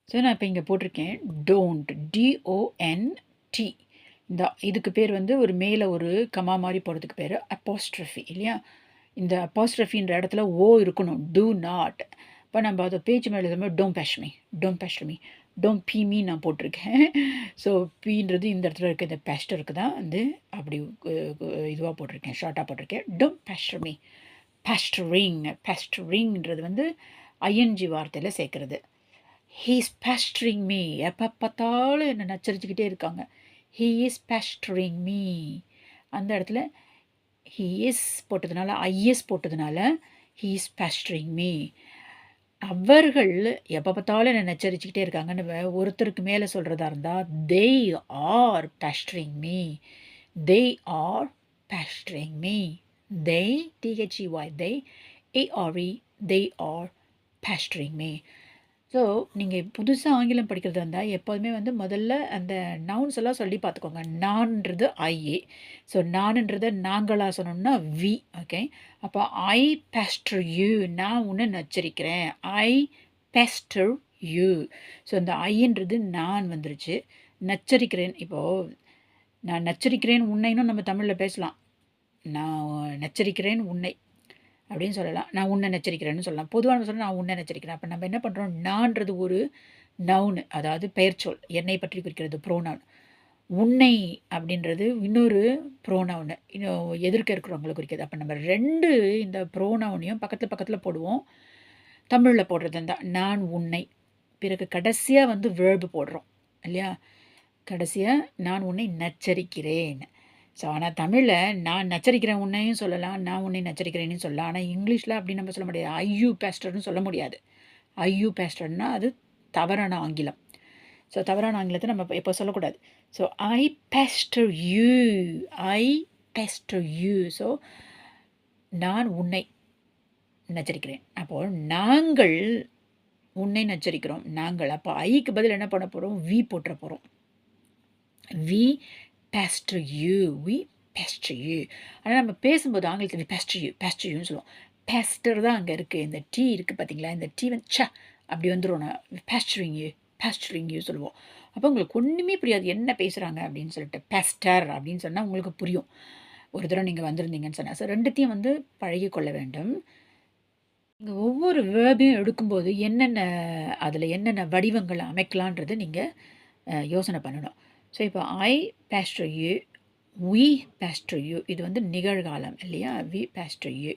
So நான் இப்போ இங்கே போட்டிருக்கேன் டோன்ட், DONT. இதுக்கு பேர் வந்து ஒரு மேலே ஒரு கமா மாதிரி போடுறதுக்கு பேர் அப்போஸ்ட்ரஃபி இல்லையா. இந்த அப்போஸ்ட்ரஃபின்ற இடத்துல ஓ இருக்கணும், டூ நாட். இப்போ நம்ம அதை பேச்சு மேலே எழுதும்போது டோம் பேஷ்மி, டோம் பேஷ்மி, டோம் பீமி நான் போட்டிருக்கேன். ஸோ பீன்றது இந்த இடத்துல இருக்க இந்த பேஸ்டருக்கு தான் வந்து அப்படி இதுவாக போட்டிருக்கேன், ஷார்ட்டாக போட்டிருக்கேன். டோம் பேஸ்டர்மி, பேஸ்டரிங்ன்றது வந்து ஐஎன்ஜி வார்த்தையில் சேர்க்குறது. ஹீ இஸ் பேஸ்டரிங் மீ, எப்போ பார்த்தாலும் என்னை நச்சரிச்சுக்கிட்டே இருக்காங்க. He is pestering me. அந்த இடத்துல ஹீ இஸ் போட்டதுனால, ஐஎஸ் போட்டதுனால ஹீ இஸ் பேஸ்டரிங் மீ. அவர்கள் எப்போ பார்த்தாலும் என்னை நச்சரிச்சுக்கிட்டே இருக்காங்கன்னு ஒருத்தருக்கு மேலே சொல்கிறதா இருந்தால் they are pestering me, they are pestering me. They, THEY, they, ARE, they are pestering me. So நீங்கள் புதுசாக ஆங்கிலம் படிக்கிறதா இருந்தால் எப்போதுமே வந்து முதல்ல அந்த நவுன்ஸ் எல்லாம் சொல்லி பார்த்துக்கோங்க. நான்ன்றது ஐஏ. ஸோ நான்ன்றதை நாங்களாக சொன்னோம்னா வி. ஓகே, அப்போ ஐ பேஸ்டர் யூ, நான் உன்னை நச்சரிக்கிறேன். ஐ பேஸ்டர் யூ. ஸோ இந்த ஐன்றது நான் வந்துருச்சு. நச்சரிக்கிறேன், இப்போது நான் நச்சரிக்கிறேன் உன்னைன்னு நம்ம தமிழில் பேசலாம். நான் நச்சரிக்கிறேன் உன்னை அப்படின்னு சொல்லலாம். நான் உன்னை நச்சரிக்கிறேன்னு சொல்லலாம். பொதுவாக சொல்ல நான் உன்னை நச்சரிக்கிறேன். அப்போ நம்ம என்ன பண்ணுறோம், நான்றது ஒரு நவுனு, அதாவது பெயர்ச்சொல், என்னை பற்றி குறிக்கிறது, ப்ரோனவுன். உன்னை அப்படின்றது இன்னொரு ப்ரோனவுனு, இன்னும் எதிர்க்க இருக்கிறவங்களை குறிக்கிறது. அப்போ நம்ம ரெண்டு இந்த ப்ரோனவுனையும் பக்கத்தில் பக்கத்தில் போடுவோம். தமிழில் போடுறது இருந்தால் நான் உன்னை, பிறகு கடைசியாக வந்து வேர்பு போடுறோம் இல்லையா. கடைசியாக நான் உன்னை நச்சரிக்கிறேன். ஸோ ஆனால் தமிழில் நான் நச்சரிக்கிறேன் உன்னையும் சொல்லலாம், நான் உன்னை நச்சரிக்கிறேன்னு சொல்லலாம். ஆனால் இங்கிலீஷில் அப்படி நம்ம சொல்ல முடியாது. ஐயூ பேஸ்டர்னு சொல்ல முடியாது. ஐயூ பேஸ்டர்னா அது தவறான ஆங்கிலம். ஸோ தவறான ஆங்கிலத்தை நம்ம எப்போ சொல்லக்கூடாது. So I pester you, I pester you. So நான் உன்னை நச்சரிக்கிறேன். அப்போது நாங்கள் உன்னை நச்சரிக்கிறோம், நாங்கள். அப்போ ஐக்கு பதில் என்ன பண்ண போகிறோம், வி போட்டுற போகிறோம். We pester you, we pester you. ஆனால் நம்ம பேசும்போது ஆங்கிலத்தில் வி பேஸ்டர் யூ, பேஸ்டர் யூன்னு சொல்லுவோம். பேஸ்டர் தான் அங்கே இருக்குது. இந்த டீ இருக்குது பார்த்தீங்களா, இந்த டீ வந்து ச அப்படி வந்துடும். நான் பேஸ்டரிங் யூ, பேஸ்டரிங் யூ சொல்லுவோம். அப்போ உங்களுக்கு ஒன்றுமே புரியாது என்ன பேசுகிறாங்க அப்படின்னு சொல்லிட்டு. பேஸ்டர் அப்படின்னு சொன்னால் உங்களுக்கு புரியும். ஒரு தடவை நீங்கள் வந்திருந்தீங்கன்னு சொன்னால். ஸோ ரெண்டுத்தையும் வந்து பழகி கொள்ள வேண்டும். நீங்கள் ஒவ்வொரு வேர்பையும் எடுக்கும்போது என்னென்ன அதில் என்னென்ன வடிவங்களை அமைக்கலான்றது நீங்கள் யோசனை பண்ணணும். ஸோ இப்போ I pester you, we pester you, இது வந்து நிகழ்காலம் இல்லையா. We pester you.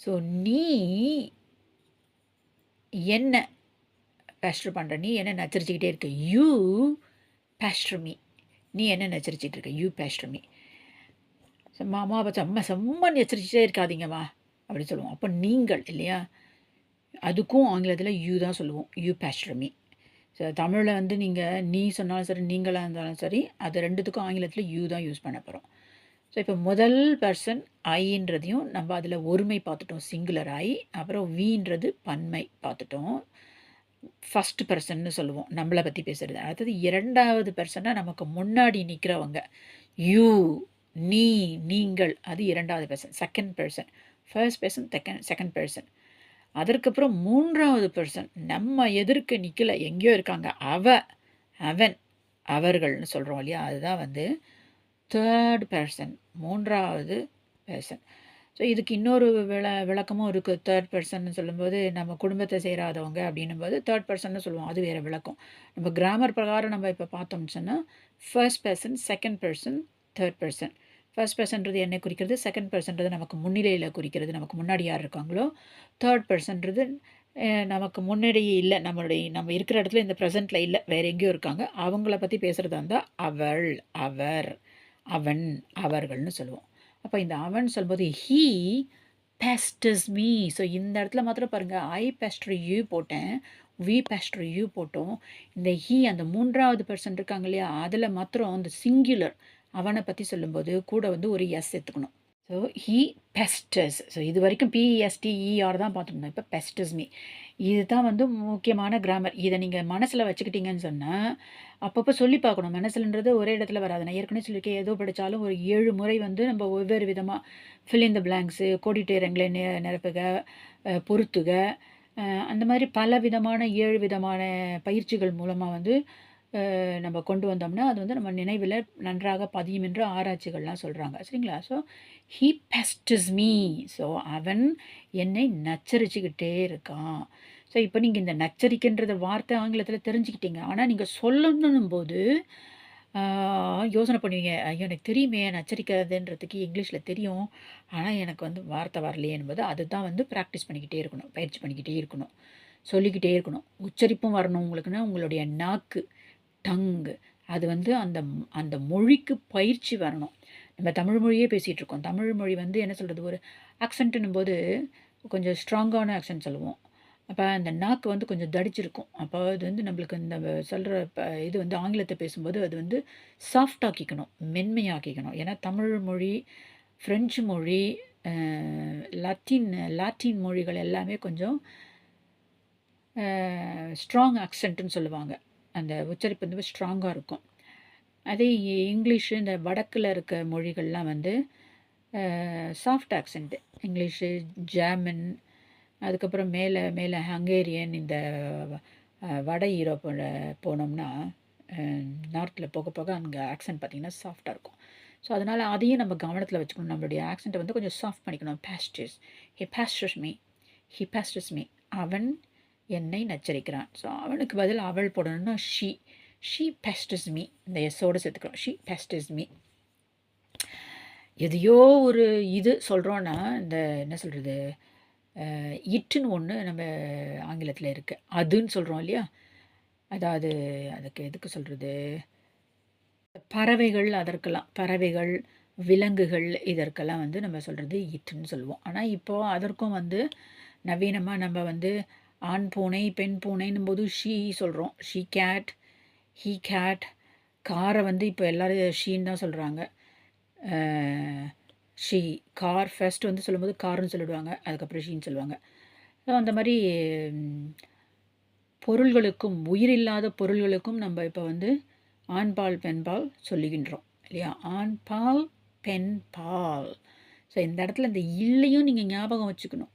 ஸோ நீ என்ன பேஸ்டர் பண்ணுற, நீ என்ன நச்சரிச்சுக்கிட்டே இருக்க. யூ பேஸ்டர் மீ, நீ என்ன நச்சரிச்சிட்டு இருக்க. You pastor me. மாமா பார்த்து அம்மா செம்ம நச்சரிச்சுட்டே இருக்காதீங்கம்மா அப்படின்னு சொல்லுவோம். அப்போ நீங்கள் இல்லையா, அதுக்கும் ஆங்கிலத்தில் யூ தான் சொல்லுவோம். You pastor me. ஸோ தமிழில் வந்து நீங்கள் நீ சொன்னாலும் சரி, நீங்களாக இருந்தாலும் சரி, அது ரெண்டுத்துக்கும் ஆங்கிலத்தில் யூ தான் யூஸ் பண்ண போகிறோம். ஸோ இப்போ முதல் பர்சன் ஐன்றதையும் நம்ம அதில் ஒருமை பார்த்துட்டோம், சிங்குலர் ஐ. அப்புறம் வீன்றது பன்மை பார்த்துட்டோம், ஃபஸ்ட் பர்சன்னு சொல்லுவோம் நம்மளை பற்றி பேசுகிறது. அடுத்தது இரண்டாவது பர்சனாக நமக்கு முன்னாடி நிற்கிறவங்க, யூ, நீ, நீங்கள், அது இரண்டாவது person. Second person, first person, second person. அதற்கப்புறம் மூன்றாவது பர்சன், நம்ம எதிர்க்க நிற்கல, எங்கேயோ இருக்காங்க, அவன், அவர்கள்னு சொல்கிறோம் இல்லையா, அதுதான் வந்து தேர்ட் பர்சன், மூன்றாவது பர்சன். ஸோ இதுக்கு இன்னொரு விளக்கமும் இருக்குது. தேர்ட் பர்சன் சொல்லும்போது நம்ம குடும்பத்தை சேராதவங்க அப்படின்னும் போது தேர்ட் பர்சன்னு சொல்லுவோம், அது வேறு விளக்கம். நம்ம கிராமர் பிரகாரம் நம்ம இப்போ பார்த்தோம்னு சொன்னால் first person, second person, third person. First பர்சன்றது என்ன குறிக்கிறது, செகண்ட் பர்சன்றது நமக்கு முன்னிலையில் குறிக்கிறது, நமக்கு முன்னாடி யார் இருக்காங்களோ. தேர்ட் பர்சன்றது நமக்கு முன்னாடியே இல்லை, நம்ம இருக்கிற இடத்துல இந்த ப்ரெசண்ட்டில் இல்லை, வேறு எங்கேயோ இருக்காங்க, அவங்கள பற்றி பேசுகிறதா இருந்தால் அவள், அவர், அவன், அவர்கள்னு சொல்லுவோம். அப்போ இந்த அவன் சொல்லும்போது ஹீ பேஸ்டர்ஸ் மீ. ஸோ இந்த இடத்துல மாத்திரம் பாருங்கள், ஐ பேஸ்டர் யூ போட்டேன், வி பேஸ்டர் யூ போட்டோம். இந்த ஹீ அந்த மூன்றாவது பர்சன் இருக்காங்க இல்லையா, அதில் மாத்திரம் அந்த சிங்குலர் அவனை பற்றி சொல்லும்போது கூட வந்து ஒரு எஸ் எடுத்துக்கணும். So he பெஸ்டர்ஸ். ஸோ இது வரைக்கும் PESTER தான் பார்த்துருந்தோம். இப்போ பெஸ்டர்ஸ் மீ. இது தான் வந்து முக்கியமான கிராமர். இதை நீங்கள் மனசில் வச்சுக்கிட்டீங்கன்னு சொன்னால் அப்பப்போ சொல்லி பார்க்கணும். மனசில்ன்றது ஒரே இடத்துல வராது. நான் ஏற்கனவே சொல்லியிருக்கேன், ஏதோ படித்தாலும் ஒரு 7 முறை வந்து நம்ம வெவ்வேறு விதமாக ஃபில் இன் த பிளாங்க்ஸு, கோடிட்டேரங்களை நிரப்புக, பொருத்துக, அந்த மாதிரி பல விதமான 7 விதமான பயிற்சிகள் மூலமாக வந்து நம்ம கொண்டு வந்தோம்னா அது வந்து நம்ம நினைவில் நன்றாக பதியும் என்று ஆராய்ச்சிகள்லாம் சொல்கிறாங்க சரிங்களா. So he pesters me. So அவன் என்னை நச்சரிச்சுக்கிட்டே இருக்கான். ஸோ இப்போ நீங்கள் இந்த நச்சரிக்கின்ற வார்த்தை ஆங்கிலத்தில் தெரிஞ்சுக்கிட்டீங்க. ஆனால் நீங்கள் சொல்லணும் போது யோசனை பண்ணுவீங்க, ஐயோ எனக்கு தெரியுமே நச்சரிக்கிறதுன்றதுக்கு இங்கிலீஷில் தெரியும், ஆனால் எனக்கு வந்து வார்த்தை வரலையே என்பது அதுதான் வந்து ப்ராக்டிஸ் பண்ணிக்கிட்டே இருக்கணும், பயிற்சி பண்ணிக்கிட்டே இருக்கணும், சொல்லிக்கிட்டே இருக்கணும். உச்சரிப்பும் வரணும் உங்களுக்குன்னா உங்களுடைய நாக்கு, டங்கு, அது வந்து அந்த அந்த மொழிக்கு பயிற்சி வரணும். நம்ம தமிழ் மொழியே பேசிகிட்டு இருக்கோம். தமிழ் மொழி வந்து என்ன சொல்கிறது, ஒரு ஆக்சென்ட்டுன்னும் போது கொஞ்சம் ஸ்ட்ராங்கான ஆக்சென்ட் சொல்லுவோம். அப்போ அந்த நாக்கு வந்து கொஞ்சம் தடிச்சிருக்கும். அப்போ அது வந்து நம்மளுக்கு இந்த சொல்கிற இது வந்து ஆங்கிலத்தை பேசும்போது அது வந்து சாஃப்ட் ஆக்கிக்கணும், மென்மையாக்கிக்கணும். ஏன்னா தமிழ் மொழி, ஃப்ரெஞ்சு மொழி, லாட்டின் மொழிகள் எல்லாமே கொஞ்சம் ஸ்ட்ராங் ஆக்சென்ட்டுன்னு சொல்லுவாங்க. அந்த உச்சரிப்பு வந்து ஸ்ட்ராங்காக இருக்கும். அதே இங்கிலீஷு இந்த வடக்கில் இருக்க மொழிகள்லாம் வந்து சாஃப்ட் ஆக்சென்ட்டு. இங்கிலீஷு, ஜெர்மன், அதுக்கப்புறம் மேலே மேலே ஹங்கேரியன், இந்த வட யூரோப்பில் போனோம்னா நார்த்தில் போக போக அங்கே ஆக்சென்ட் பார்த்திங்கன்னா சாஃப்டாக இருக்கும். ஸோ அதனால் அதையும் நம்ம கவனத்தில் வச்சுக்கணும். நம்மளுடைய ஆக்சென்ட்டை வந்து கொஞ்சம் சாஃப்ட் பண்ணிக்கணும். Pastures, he pastures me, he pastures me, அவன் என்னை நச்சரிக்கிறான். ஸோ அவனுக்கு பதில் அவள் போடணும்னா ஷீ பேஸ்டர்ஸ் மீ, இந்த எஸ்ஸோடு சேர்த்துக்கிறோம். She pastures me. எதையோ ஒரு இது சொல்கிறோன்னா இந்த என்ன சொல்கிறது, இட்டுன்னு ஒன்று நம்ம ஆங்கிலத்தில் இருக்குது, அதுன்னு சொல்கிறோம் இல்லையா. அதாவது அதுக்கு எதுக்கு சொல்கிறது, பறவைகள், அதற்கெல்லாம் பறவைகள், விலங்குகள், இதற்கெல்லாம் வந்து நம்ம சொல்கிறது இட்டுன்னு சொல்லுவோம். ஆனால் இப்போது அதற்கும் வந்து நவீனமாக நம்ம வந்து ஆண் பூனை, பெண் பூனைன்னும் போது ஷீ சொல்கிறோம். She cat, he cat. காரை வந்து இப்போ எல்லோரும் ஷீன்னு தான் சொல்கிறாங்க. ஷீ கார் ஃபர்ஸ்ட் வந்து சொல்லும்போது கார்னு சொல்லிடுவாங்க, அதுக்கப்புறம் ஷீன்னு சொல்லுவாங்க. ஸோ அந்த மாதிரி பொருள்களுக்கும், உயிரில்லாத பொருள்களுக்கும் நம்ம இப்போ வந்து ஆண்பால் பெண்பால் சொல்லுகின்றோம் இல்லையா. ஆண்பால் பெண்பால். ஸோ இந்த இடத்துல இந்த இல்லையும் நீங்கள் ஞாபகம் வச்சுக்கணும்.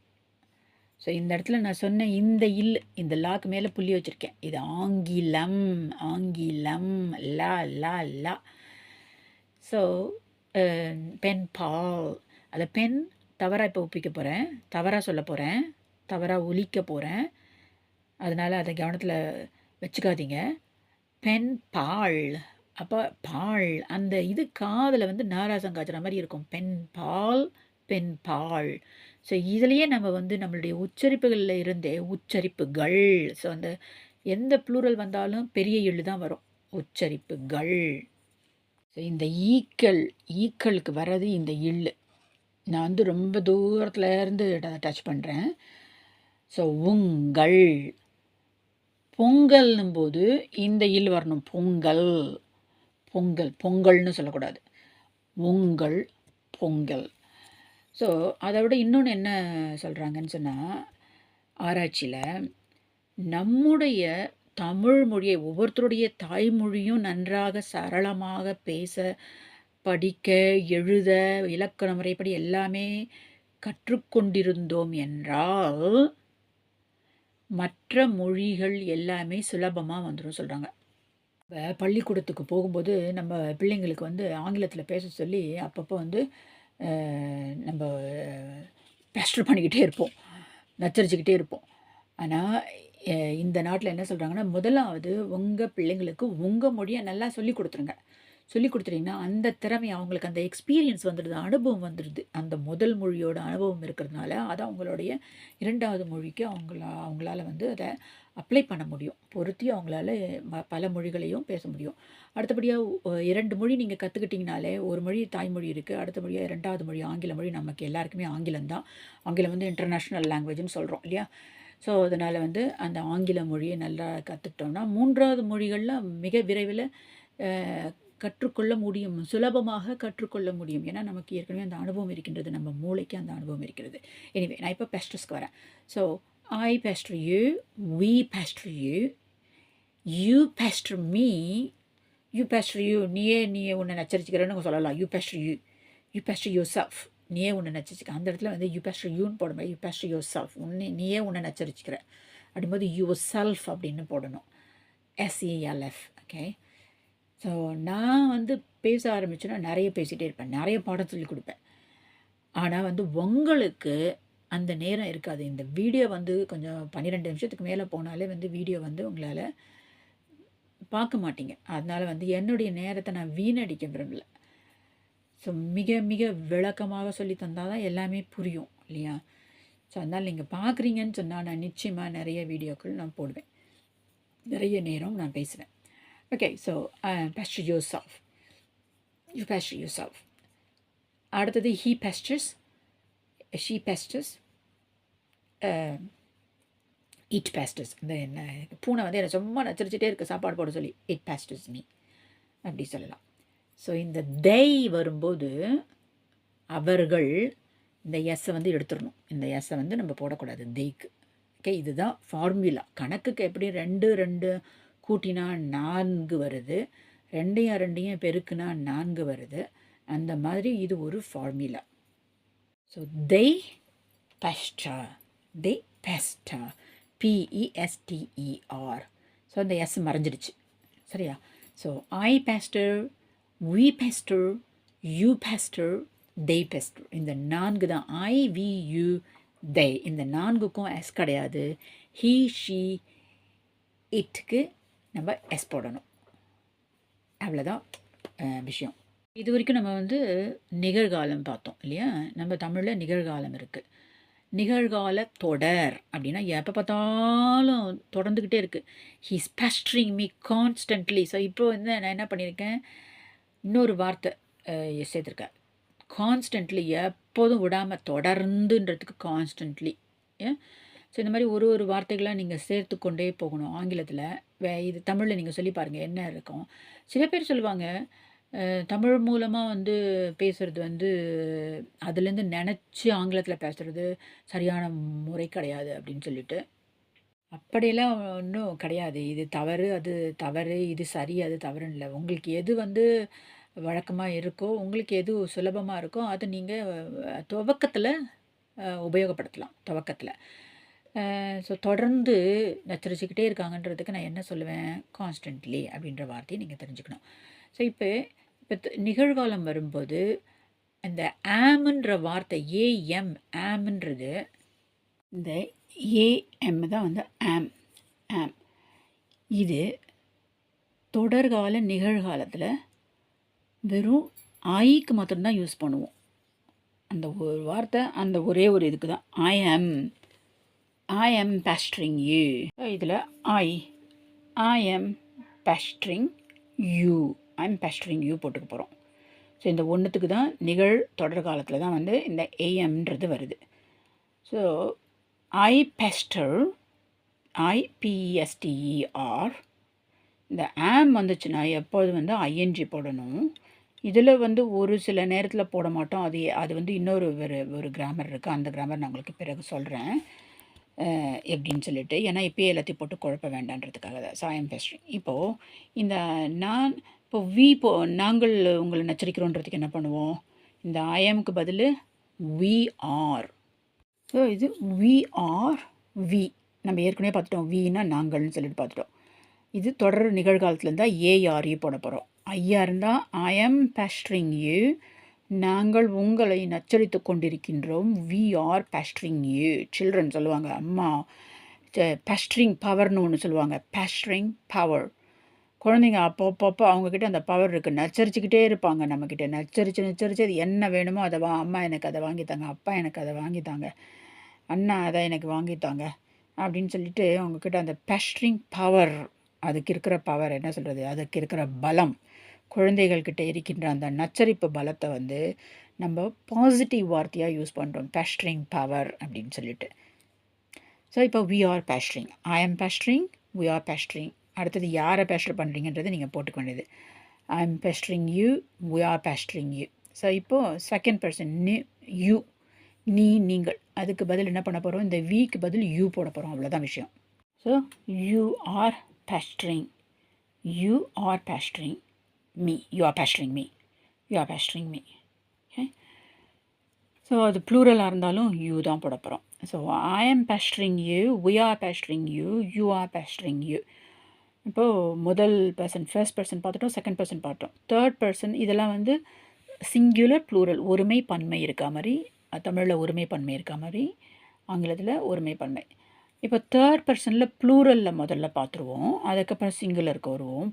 ஸோ இந்த இடத்துல நான் சொன்ன இந்த இல், இந்த லாக்கு மேலே புள்ளி வச்சுருக்கேன், இது ஆங்கிலம், ஆங்கிலம், லா லா லா. ஸோ பெண் பால், அதை பெண் தவறாக இப்போ ஒப்பிக்க போகிறேன், தவறாக சொல்ல போகிறேன், தவறாக ஒலிக்க போகிறேன், அதனால் அதை கவனத்தில் வச்சுக்காதீங்க. பெண் பால். அப்போ பால் அந்த இது காதில் வந்து நாராசம் காய்ச்சுற மாதிரி இருக்கும். பெண் பால், பெண் பால். ஸோ இதுலேயே நம்ம வந்து நம்மளுடைய உச்சரிப்புகளில் இருந்தே உச்சரிப்புகள், ஸோ அந்த எந்த ப்ளூரல் வந்தாலும் பெரிய எள்ளு தான் வரும், உச்சரிப்புகள். ஸோ இந்த ஈக்களுக்கு வர்றது இந்த இல்லு. நான் வந்து ரொம்ப தூரத்தில் இருந்து டச் பண்ணுறேன். ஸோ உங்கள், பொங்கல்னும் போது இந்த இல் வரணும், பொங்கல், பொங்கல், பொங்கல்னு சொல்லக்கூடாது, உங்கள், பொங்கல். ஸோ அதை விட இன்னொன்று என்ன சொல்கிறாங்கன்னு சொன்னால், ஆராய்ச்சியில் நம்முடைய தமிழ் மொழியை, ஒவ்வொருத்தருடைய தாய்மொழியும் நன்றாக சரளமாக பேச, படிக்க, எழுத, இலக்கண முறைப்படி எல்லாமே கற்றுக்கொண்டிருந்தோம் என்றால் மற்ற மொழிகள் எல்லாமே சுலபமாக வந்துடும் சொல்கிறாங்க. இப்போ பள்ளிக்கூடத்துக்கு போகும்போது நம்ம பிள்ளைங்களுக்கு வந்து ஆங்கிலத்தில் பேச சொல்லி அப்பப்போ வந்து நம்ம பெஸ்டர் பண்ணிக்கிட்டே இருப்போம், நச்சரிச்சுக்கிட்டே இருப்போம். ஆனால் இந்த நாட்டில் என்ன சொல்கிறாங்கன்னா, முதலாவது உங்கள் பிள்ளைங்களுக்கு உங்கள் மொழியை நல்லா சொல்லி கொடுத்துருங்க. சொல்லி கொடுத்துட்டிங்கன்னா அந்த திறமை அவங்களுக்கு, அந்த எக்ஸ்பீரியன்ஸ் வந்துடுது, அனுபவம் வந்துடுது. அந்த முதல் மொழியோட அனுபவம் இருக்கிறதுனால அதை அவங்களுடைய இரண்டாவது மொழிக்கு அவங்களால வந்து அதை அப்ளை பண்ண முடியும், பொருத்தி அவங்களால பல மொழிகளையும் பேச முடியும். அடுத்தபடியாக 2 மொழி நீங்கள் கற்றுக்கிட்டிங்கனாலே, ஒரு மொழி தாய்மொழி இருக்குது, அடுத்த மொழியாக 2வது மொழி ஆங்கில மொழி. நமக்கு எல்லாருக்குமே ஆங்கிலம் தான், ஆங்கிலம் வந்து இன்டர்நேஷ்னல் லாங்குவேஜ்னு சொல்கிறோம் இல்லையா. ஸோ அதனால் வந்து அந்த ஆங்கில மொழியை நல்லா கற்றுக்கிட்டோம்னா 3வது மொழிகளில் மிக விரைவில் கற்றுக்கொள்ள முடியும், சுலபமாக கற்றுக்கொள்ள முடியும். ஏன்னா நமக்கு ஏற்கனவே அந்த அனுபவம் இருக்கின்றது, நம்ம மூளைக்கு அந்த அனுபவம் இருக்கிறது. எனிவே நான் இப்போ பெஸ்டர்ஸ்க்கு வரேன். So I pester you, we pester you, you pester me, you pester you, நீயே உன்னை நச்சரிச்சுக்கிறேன்னு சொல்லலாம். you pester you, you pester yourself, நீயே உன்னை நச்சரிச்சுக்க. அந்த இடத்துல வந்து யூ பேஸ்டர் யூன்னு போடும்போது யூ பேஸ்டர் யுவர் செல்ஃப், நீயே உன்னை நச்சரிச்சுக்கிற அப்படிங்கும்போது யுவர் செல்ஃப் அப்படின்னு போடணும், SELF. ஓகே. ஸோ நான் வந்து பேச ஆரம்பிச்சேன்னா நிறைய பேசிகிட்டே இருப்பேன், நிறைய பாடம் சொல்லி கொடுப்பேன். ஆனால் வந்து உங்களுக்கு அந்த நேரம் இருக்காது. இந்த வீடியோ வந்து கொஞ்சம் 12 நிமிஷத்துக்கு மேலே போனாலே வந்து வீடியோ வந்து உங்களால் பார்க்க மாட்டீங்க. அதனால் வந்து என்னுடைய நேரத்தை நான் வீணடிக்க விரும்பல. ஸோ மிக மிக விளக்கமாக சொல்லி தந்தால் தான் எல்லாமே புரியும் இல்லையா? ஸோ அதனால் நீங்கள் பார்க்குறீங்கன்னு சொன்னால் நான் நிச்சயமாக நிறைய வீடியோக்கள் நான் போடுவேன், நிறைய நேரம் நான் பேசுவேன். Okay. So pasture yourself, you pasture yourself. அடுத்தது he pastures, she pastures, it pastures. இந்த என்ன பூனை வந்து என்னை சும்மா நச்சரிச்சுட்டே இருக்க சாப்பாடு போட சொல்லி it pastures me அப்படி சொல்லலாம். ஸோ இந்த they வரும்போது அவர்கள் இந்த எஸ்ஸை வந்து எடுத்துடணும். இந்த எஸ்ஸை வந்து நம்ம போடக்கூடாது theyக்கு. ஓகே. இதுதான் ஃபார்முலா. கணக்குக்கு எப்படி 2 கூட்டினா 4 வருது, 2 பெருக்குனா 4 வருது, அந்த மாதிரி இது ஒரு formula. So they pasture, they pasture, PESTER. So அந்த எஸ் மறைஞ்சிடுச்சு, சரியா? So I pasture, we pasture, you pasture, they pasture. இந்த 4 தான் I, we, you, they. இந்த 4க்கும் எஸ் கிடையாது. he, she, இட்டுக்கு நம்ம எஸ் போடணும். அவ்வளோதான் விஷயம். இது வரைக்கும் நம்ம வந்து நிகழ்காலம் பார்த்தோம் இல்லையா? நம்ம தமிழில் நிகழ்காலம் இருக்குது. நிகழ்கால தொடர் அப்படின்னா எப்போ பார்த்தாலும் தொடர்ந்துக்கிட்டே இருக்குது. He's pestering me constantly. So இப்போ வந்து நான் என்ன பண்ணியிருக்கேன், இன்னொரு வார்த்தை சேர்த்துருக்கேன், கான்ஸ்டன்ட்லி. எப்போதும் விடாமல் தொடர்ந்துன்றதுக்கு கான்ஸ்டன்ட்லி. ஏன்? ஸோ இந்த மாதிரி ஒரு வார்த்தைகளாக நீங்கள் சேர்த்து கொண்டே போகணும். ஆங்கிலத்தில் இது தமிழில் நீங்கள் சொல்லி பாருங்கள் என்ன இருக்கும். சில பேர் சொல்லுவாங்க தமிழ் மூலமாக வந்து பேசுகிறது வந்து அதுலேருந்து நினச்சி ஆங்கிலத்தில் பேசுகிறது சரியான முறை கிடையாது அப்படின்னு சொல்லிட்டு. அப்படியெல்லாம் ஒன்றும் கிடையாது. இது தவறு, அது தவறு, இது சரி, அது தவறுன்னு இல்லை. உங்களுக்கு எது வந்து வழக்கமாக இருக்கோ, உங்களுக்கு எது சுலபமாக இருக்கோ அதை நீங்கள் துவக்கத்தில் உபயோகப்படுத்தலாம். துவக்கத்தில் ஸோ தொடர்ந்து நச்சரிச்சுக்கிட்டே இருக்காங்கன்றதுக்கு நான் என்ன சொல்லுவேன், கான்ஸ்டன்ட்லி அப்படின்ற வார்த்தையை நீங்கள் தெரிஞ்சுக்கணும். ஸோ இப்போ நிகழ்காலம் வரும்போது அந்த ஆம்ன்ற வார்த்தை ஏஎம், ஆம்ன்றது இந்த ஏஎம் தான் வந்து ஆம். இது தொடர்கால நிகழ்காலத்தில் வெறும் ஐக்கு மாத்திரம்தான் யூஸ் பண்ணுவோம். அந்த ஒரு வார்த்தை அந்த ஒரே ஒரு இதுக்கு தான். I am pestering you. இதில் I am pestering you, I'm pestering you போட்டுக்க போகிறோம். ஸோ இந்த ஒன்றுத்துக்கு தான் நிகழ் தொடர் காலத்தில் தான் வந்து இந்த ஏஎம்ன்றது வருது. So I pester, IPESTER. இந்த ஆம் வந்துச்சுன்னா எப்போது வந்து ஐஎன்ஜி போடணும். இதில் வந்து ஒரு சில நேரத்தில் போட மாட்டோம். அது வந்து இன்னொரு ஒரு கிராமர் இருக்குது. அந்த கிராமர் நான் உங்களுக்கு பிறகு சொல்கிறேன் எப்படின்னு சொல்லிட்டு. ஏன்னா இப்போயே எல்லாத்தையும் போட்டு குழப்ப வேண்டான்றதுக்காக தான். So I am pestering. இப்போது இந்த நான் இப்போ நாங்கள் உங்களை நச்சரிக்கிறோன்றதுக்கு என்ன பண்ணுவோம், இந்த ஐஎம்க்கு பதில் we are. ஸோ இது we are, we நம்ம ஏற்கனவே பார்த்துட்டோம். வீனா நாங்கள்னு சொல்லிட்டு பார்த்துட்டோம். இது தொடர் நிகழ்காலத்தில் இருந்தால் ஏஆர்இ போட போகிறோம். ஐயா இருந்தால் ஐ எம் பேஸ்ட்ரிங் யூ, நாங்கள் உங்களை நச்சரித்து கொண்டிருக்கின்றோம். We are pestering you. Children சொல்லுவாங்க, அம்மா பேஸ்ட்ரிங் பவர்னு ஒன்று சொல்லுவாங்க, பேஸ்ட்ரிங் பவர். குழந்தைங்க அப்பப்போ அவங்கக்கிட்ட அந்த பவர் இருக்குது. நச்சரிச்சுக்கிட்டே இருப்பாங்க நம்மக்கிட்ட. நச்சரித்து அது என்ன வேணுமோ அதை அம்மா எனக்கு அதை வாங்கித்தாங்க, அப்பா எனக்கு அதை வாங்கித்தாங்க, அண்ணா அதை எனக்கு வாங்கித்தாங்க அப்படின்னு சொல்லிட்டு அவங்கக்கிட்ட அந்த பேஸ்ட்ரிங் பவர், அதுக்கு இருக்கிற பவர் என்ன சொல்கிறது, அதுக்கு இருக்கிற பலம், குழந்தைகள்கிட்ட இருக்கின்ற அந்த நச்சரிப்பு பலத்தை வந்து நம்ம பாசிட்டிவ் வார்த்தையாக யூஸ் பண்ணுறோம், பேஸ்ட்ரிங் பவர் அப்படின்னு சொல்லிட்டு. ஸோ இப்போ we are pestering, I am pestering, we are pestering. அடுத்தது யாரை பேஸ்டர் பண்ணுறீங்கன்றது நீங்கள் போட்டுக்க வேண்டியது. I am pestering you, we are pestering you. So இப்போது செகண்ட் பர்சன் யூ, நீங்கள். அதுக்கு பதில் என்ன பண்ண போகிறோம், இந்த வீக்கு பதில் யூ போட போகிறோம். அவ்வளோதான் விஷயம். So you are pestering, you are pestering me, you are pestering me, you are pestering me. Okay. So so அது ப்ளூரலாக இருந்தாலும் யூ தான் போட போகிறோம். So I am pestering you, we are pestering you, you are pestering you. இப்போது முதல் person first person பார்த்துட்டோம், second person பார்த்தோம். Third person இதெல்லாம் வந்து சிங்குலர் ப்ளூரல் ஒருமை பன்மை இருக்கா மாதிரி, தமிழில் ஒருமை பன்மை இருக்கா மாதிரி, ஆங்கிலத்தில் ஒருமை பன்மை. இப்போ தேர்ட் பர்சனில் ப்ளூரலில் முதல்ல பார்த்துருவோம், அதுக்கப்புறம் சிங்குலருக்கு வருவோம்.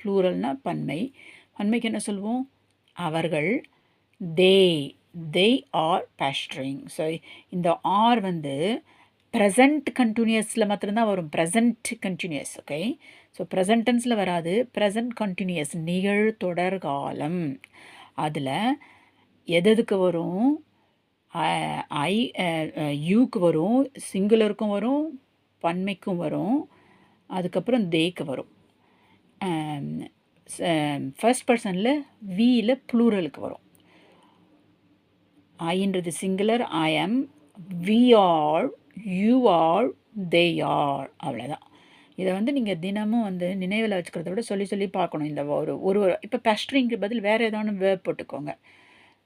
ப்ளூரல்னால் பன்மை. பன்மைக்கு என்ன சொல்லுவோம்? அவர்கள். They are pestering. ஸோ இந்த ஆர் வந்து ப்ரெசண்ட் கண்டினியூஸில் மாத்திரம்தான் வரும். Present continuous. Okay, so present டென்ஸில் வராது. ப்ரெசண்ட் கண்டினியூஸ் நிகழ்தொடர்காலம். அதில் எதுக்கு வரும்? யூக்கு வரும், சிங்குலருக்கும் வரும், பன்மைக்கும் வரும், அதுக்கப்புறம் தேக்கு வரும். ஃபர்ஸ்ட் பர்சனில் வியில் ப்ளூரலுக்கு வரும். ஐன்றது singular, I am, we are, you are, they are. அவ்வளோதான். இதை வந்து நீங்கள் தினமும் வந்து நினைவில் வச்சுக்கிறத விட சொல்லி சொல்லி பார்க்கணும். இந்த ஒரு இப்போ பேஸ்ட்ரிங்க்கு பதில் வேறு ஏதாவது வேர்ப் போட்டுக்கோங்க.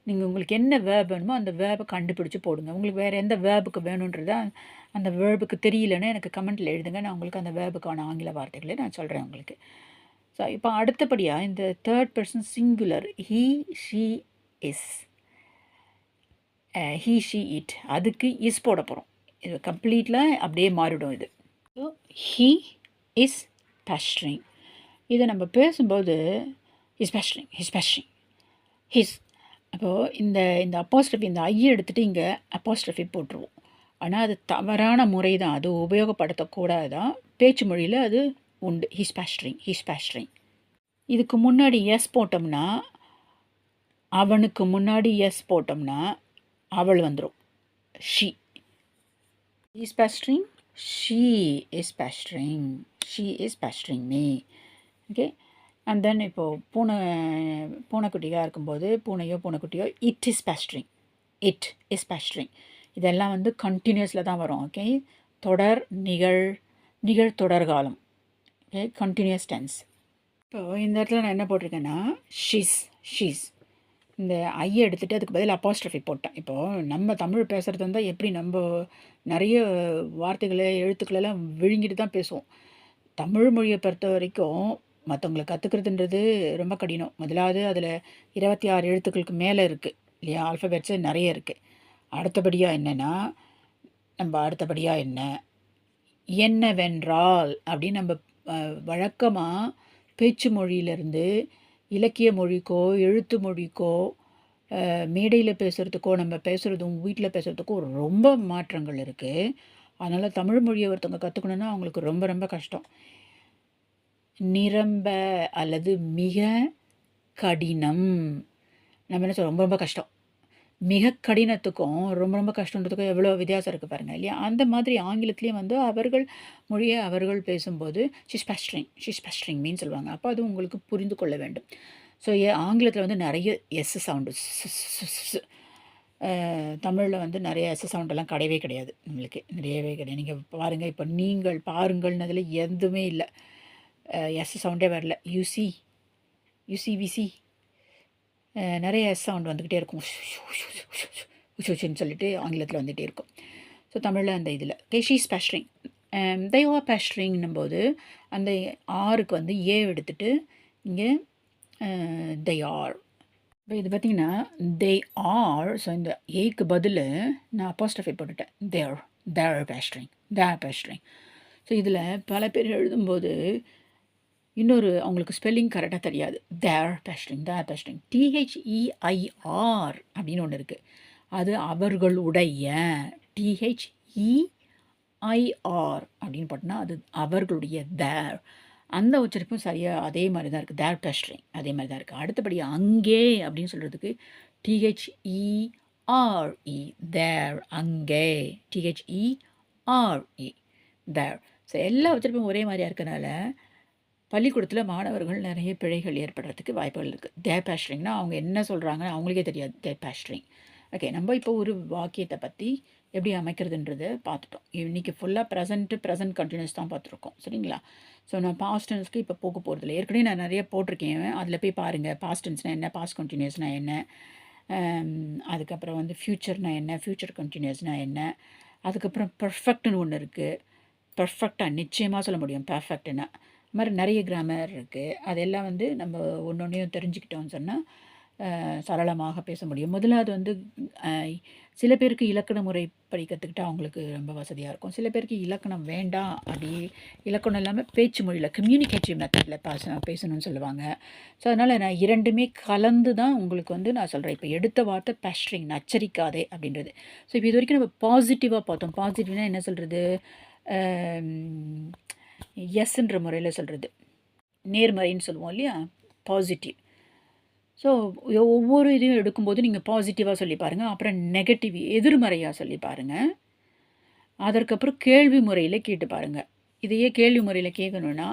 நீங்கள் உங்களுக்கு என்ன வேர்ப் வேணுமோ அந்த வேர்பை கண்டுபிடிச்சி போடுங்க. உங்களுக்கு வேறு எந்த வேர்புக்கு வேணுன்றத அந்த வேர்புக்கு தெரியலன்னு எனக்கு கமெண்ட்டில் எழுதுங்க. நான் உங்களுக்கு அந்த வேர்புக்கான ஆங்கில வார்த்தைகளை நான் சொல்கிறேன் உங்களுக்கு. ஸோ இப்போ அடுத்தபடியாக இந்த third person singular he, she, is. He, she, it, அதுக்கு இஸ் போட போகிறோம். இது கம்ப்ளீட்டாக அப்படியே மாறிடும் இது. So he is pestering. இதை நம்ம பேசும்போது is pestering, he's pestering, he's. அப்போது இந்த அப்போஸ்ட்ரஃபி, இந்த ஐயை எடுத்துகிட்டு இங்கே அப்போஸ்ட்ரஃபி போட்டுருவோம். ஆனால் அது தவறான முறை தான், அது உபயோகப்படுத்தக்கூடாது தான். பேச்சு மொழியில் அது உண்டு. He's pestering, he's pestering. இதுக்கு முன்னாடி எஸ் போட்டோம்னா, அவனுக்கு முன்னாடி எஸ் போட்டோம்னா அவள் வந்துடும். She is pestering, she is pestering, she is pestering me. Okay. And then இப்போது பூனைக்குட்டியாக இருக்கும்போது பூனையோ பூனைக்குட்டியோ it is pestering, it is pestering. இதெல்லாம் வந்து கண்டினியூஸில் தான் வரும். ஓகே, தொடர் நிகழ்தொடர்காலம். Okay, continuous tense. இப்போது இந்த இடத்துல நான் என்ன போட்டிருக்கேன்னா ஷீஸ். இந்த ஐயை எடுத்துகிட்டு அதுக்கு பதில் அப்போஸ்ட்ரஃபி போட்டேன். இப்போது நம்ம தமிழ் பேசுகிறது இருந்தால் எப்படி நம்ம நிறைய வார்த்தைகளை எழுத்துக்களெல்லாம் விழுங்கிட்டு தான் பேசுவோம். தமிழ் மொழியை பொறுத்த வரைக்கும் மற்றவங்களை கற்றுக்கிறதுன்றது ரொம்ப கடினம். முதலாவது அதில் 26 எழுத்துக்களுக்கு மேலே இருக்குது இல்லையா, ஆல்ஃபபெட்ஸு நிறைய இருக்குது. அடுத்தபடியாக என்னென்னா, அடுத்தபடியாக என்னவென்றால் அப்படின்னு நம்ம வழக்கமாக பேச்சு மொழியிலேருந்து இலக்கிய மொழிக்கோ எழுத்து மொழிக்கோ மேடையில் பேசுகிறதுக்கோ நம்ம பேசுகிறதும் வீட்டில் பேசுகிறதுக்கும் ரொம்ப மாற்றங்கள் இருக்குது. அதனால் தமிழ் மொழியை ஒருத்தவங்க கற்றுக்கணுன்னா அவங்களுக்கு ரொம்ப ரொம்ப கஷ்டம். நிரம்ப அல்லது மிக கடினம். நம்ம என்ன சொல்கிறோம், ரொம்ப ரொம்ப கஷ்டம். மிக கடினத்துக்கும் ரொம்ப ரொம்ப கஷ்டன்றதுக்கும் எவ்வளோ வித்தியாசம் இருக்குது பாருங்கள் இல்லையா. அந்த மாதிரி ஆங்கிலத்துலேயும் வந்து அவர்கள் மொழியை அவர்கள் பேசும்போது ஷீஸ் பேஸ்ட்ரிங் மீன் சொல்லுவாங்க. அப்போ அது உங்களுக்கு புரிந்து கொள்ள வேண்டும். ஸோ ஆங்கிலத்தில் வந்து நிறைய எஸ் சவுண்டு, தமிழில் வந்து நிறைய எஸ் சவுண்டெல்லாம் கிடையவே கிடையாது. நம்மளுக்கு நிறையவே கிடையாது. நீங்கள் பாருங்கள், இப்போ நீங்கள் பாருங்கள்னதில் எதுவுமே இல்லை, எஸ் சவுண்டே வரல. யூசி, விசி, நிறைய எஸ் சவுண்ட் வந்துக்கிட்டே இருக்கும். உச்சுன்னு சொல்லிட்டு ஆங்கிலத்தில் வந்துகிட்டே இருக்கும். ஸோ தமிழில் அந்த இதில் ஷீஸ் பேஸ்ட்ரிங், they are பேஸ்ட்ரிங்னும் போது அந்த ஆருக்கு வந்து ஏ எடுத்துகிட்டு இங்கே they are. இப்போ இது பார்த்திங்கன்னா they are. ஸோ இந்த ஏக்கு பதில் நான் அப்போஸ்ட்ரஃபி போட்டுட்டேன். தேர் பேஸ்ட்ரிங். ஸோ இதில் பல பேர் எழுதும்போது இன்னொரு அவங்களுக்கு ஸ்பெல்லிங் கரெக்டாக தெரியாது. தேர் பேஸ்ட்ரிங், THEIR அப்படின்னு ஒன்று இருக்குது. அது அவர்களுடைய, THEIR அப்படின்னு போட்டோன்னா அது அவர்களுடைய தேர். அந்த உச்சரிப்பும் சரியாக அதே மாதிரி தான் இருக்குது. தேர் பேஸ்ட்ரிங் அதே மாதிரி தான் இருக்குது. அடுத்தபடி அங்கே அப்படின்னு சொல்கிறதுக்கு THERE, தேர், அங்கே, THERE, தேர். ஸோ எல்லா உச்சரிப்பும் ஒரே மாதிரியாக இருக்கிறனால பள்ளிக்கூடத்தில் மாணவர்கள் நிறைய பிழைகள் ஏற்படுறதுக்கு வாய்ப்புகள் இருக்குது. தேர் பேஸ்ட்ரிங்னா அவங்க என்ன சொல்கிறாங்கன்னு அவங்களுக்கே தெரியாது. தேர் பேஸ்ட்ரிங். ஓகே, நம்ம இப்போ ஒரு வாக்கியத்தை பற்றி எப்படி அமைக்கிறதுன்றதை பார்த்துட்டோம். இன்றைக்கி ஃபுல்லாக ப்ரெசன்ட் கண்டினியூஸ் தான் பார்த்துருக்கோம், சரிங்களா. ஸோ நான் பாஸ்ட் டென்ஸ்க்கு இப்போ போக போகிறதில்ல. ஏற்கனவே நான் நிறைய போட்டிருக்கேன், அதில் போய் பாருங்கள். பாஸ்ட் டென்ஸ்னால் என்ன, பாஸ்ட் கண்டினியூஸ்னால் என்ன, அதுக்கப்புறம் வந்து ஃப்யூச்சர்னால் என்ன, ஃப்யூச்சர் கண்டினியூஸ்னால் என்ன, அதுக்கப்புறம் பெர்ஃபெக்ட்னு ஒன்று இருக்குது. பெர்ஃபெக்டாக நிச்சயமாக சொல்ல முடியும் பெர்ஃபெக்ட்டுன்னா. இது மாதிரி நிறைய கிராமர் இருக்குது. அதெல்லாம் வந்து நம்ம ஒன்று ஒன்றையும் தெரிஞ்சுக்கிட்டோம்னு சொன்னால் சரளமாக பேச முடியும். முதலாவது வந்து சில பேருக்கு இலக்கண முறை கற்றுக்கிட்டா அவங்களுக்கு ரொம்ப வசதியாக இருக்கும். சில பேருக்கு இலக்கணம் வேண்டாம், அப்படி இலக்கணம் இல்லாமல் பேச்சு மொழியில் கம்யூனிகேட்டிவ் மெத்தடில் பேசணும்னு சொல்லுவாங்க. ஸோ அதனால் நான் இரண்டுமே கலந்து தான் உங்களுக்கு வந்து நான் சொல்கிறேன். இப்போ எடுத்த வார்த்தை பெஸ்ட்ரிங், நச்சரிக்காதே அப்படின்றது. ஸோ இப்போ இது வரைக்கும் நம்ம பாசிட்டிவாக பார்த்தோம். பாசிட்டிவ்னா என்ன சொல்கிறது, எஸ்ன்ற முறையில் சொல்கிறது, நேர்மறைன்னு சொல்லுவோம் இல்லையா, பாசிட்டிவ். ஸோ ஒவ்வொரு இதையும் எடுக்கும்போது நீங்கள் பாசிட்டிவாக சொல்லி பாருங்கள். அப்புறம் நெகட்டிவ் எதிர்மறையாக சொல்லி பாருங்கள். அதற்கப்புறம் கேள்வி முறையில் கேட்டு பாருங்கள். இதையே கேள்வி முறையில் கேட்கணுன்னா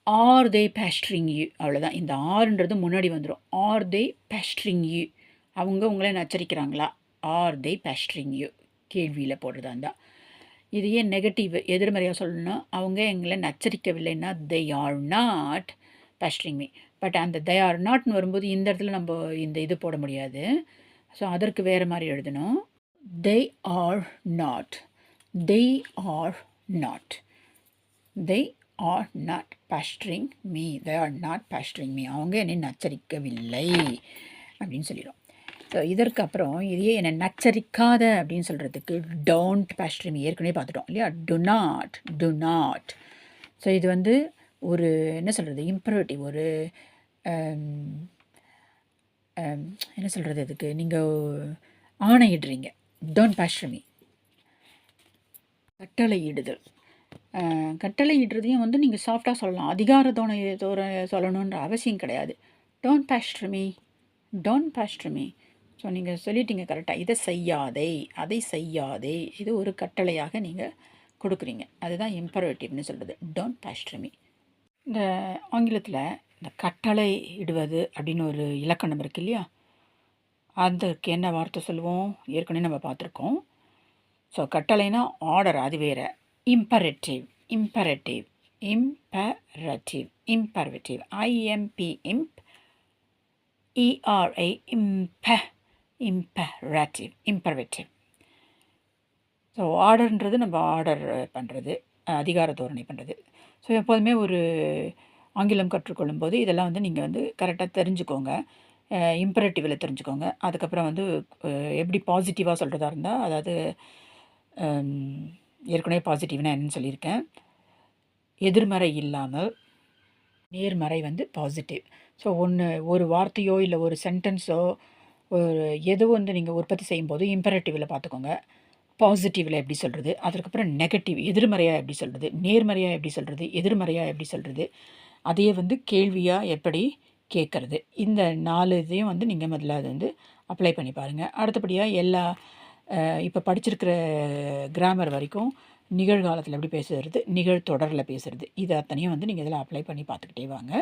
ஆர் தே பேஸ்ட்ரிங் யூ, அவ்வளோதான். இந்த ஆர்ன்றது முன்னாடி வந்துடும். ஆர் தே பேஸ்ட்ரிங் யூ, அவங்க உங்களை நச்சரிக்கிறாங்களா, ஆர் தே பேஸ்ட்ரிங் யூ கேள்வியில் போடுறதா இருந்தால். இதையே நெகட்டிவ் எதிர்மறையாக சொல்லணும்னா அவங்க எங்களை நச்சரிக்கவில்லைன்னா they are not pestering me. But அந்த தே ஆர் நாட்னு வரும்போது இந்த இடத்துல நம்ம இந்த இது போட முடியாது. ஸோ அதற்கு வேறு மாதிரி எழுதணும். They are not, they are not, they are not pestering me, they are not pestering me, அவங்க என்னை நச்சரிக்கவில்லை அப்படின்னு சொல்லிடும். ஸோ இதற்கு அப்புறம் இதையே என்னை நச்சரிக்காத அப்படின்னு சொல்கிறதுக்கு டோன்ட் பேஸ்ட்ரி மீ ஏற்கனவே பார்த்துட்டோம் இல்லையா, to not, to not. So இது வந்து ஒரு என்ன சொல்கிறது, இம்பரேட்டிவ், ஒரு என்ன சொல்கிறது, இதுக்கு நீங்கள் ஆணையிடுறீங்க. டோன்ட் பேஸ்ட்ரி மீ, கட்டளையிடுதல். கட்டளையிடுறதையும் வந்து நீங்கள் சாஃப்டாக சொல்லலாம், அதிகார தோற சொல்லணுன்ற அவசியம் கிடையாது. Don't pester me, don't pester me. So நீங்கள் சொல்லிட்டீங்க கரெக்டாக, இதை செய்யாதே, அதை செய்யாதே, இது ஒரு கட்டளையாக நீங்கள் கொடுக்குறீங்க. அதுதான் இம்பரேட்டிவ்னு சொல்கிறது, டோன்ட் பேஸ்ட்ரி மீ. இந்த ஆங்கிலத்தில் இந்த கட்டளை இடுவது அப்படின்னு ஒரு இலக்கணம் இருக்குது இல்லையா, அதுக்கு என்ன வார்த்தை சொல்லுவோம், ஏற்கனவே நம்ம பார்த்துருக்கோம். ஸோ கட்டளைனா ஆர்டர், அது வேறு. Imperative, imperative, imperative, imperative, I M P, imp, E R I, imperative, imperative. So ஆர்டர்ன்றது நம்ம ஆர்டர் பண்ணுறது, அதிகார தோரணை பண்ணுறது. ஸோ எப்போதுமே ஒரு ஆங்கிலம் கற்றுக்கொள்ளும் போது இதெல்லாம் வந்து நீங்கள் வந்து கரெக்டாக தெரிஞ்சுக்கோங்க. இம்பரேட்டிவில் தெரிஞ்சுக்கோங்க. அதுக்கப்புறம் வந்து எப்படி பாசிட்டிவாக சொல்கிறதா இருந்தால், அதாவது ஏற்கனவே பாசிட்டிவ்னா என்னன்னு சொல்லியிருக்கேன், எதிர்மறை இல்லாமல் நேர்மறை வந்து பாசிட்டிவ். ஸோ ஒரு வார்த்தையோ இல்லை ஒரு சென்டென்ஸோ ஒரு எதோ வந்து நீங்கள் உற்பத்தி செய்யும்போது இம்பரேட்டிவில் பார்த்துக்கோங்க. பாசிட்டிவில் எப்படி சொல்கிறது, அதுக்கப்புறம் நெகட்டிவ் எதிர்மறையாக எப்படி சொல்கிறது, நேர்மறையாக எப்படி சொல்கிறது, எதிர்மறையாக எப்படி சொல்கிறது, அதையே வந்து கேள்வியாக எப்படி கேட்குறது. இந்த 4 இதையும் வந்து நீங்கள் முதல்ல அது வந்து அப்ளை பண்ணி பாருங்கள். அடுத்தபடியாக எல்லா இப்போ படிச்சிருக்கிற கிராமர் வரைக்கும் நிகழ்காலத்தில் எப்படி பேசுகிறது, நிகழ்தொடரில் பேசுகிறது, இது அத்தனையும் வந்து நீங்கள் இதில் அப்ளை பண்ணி பார்த்துக்கிட்டே வாங்க.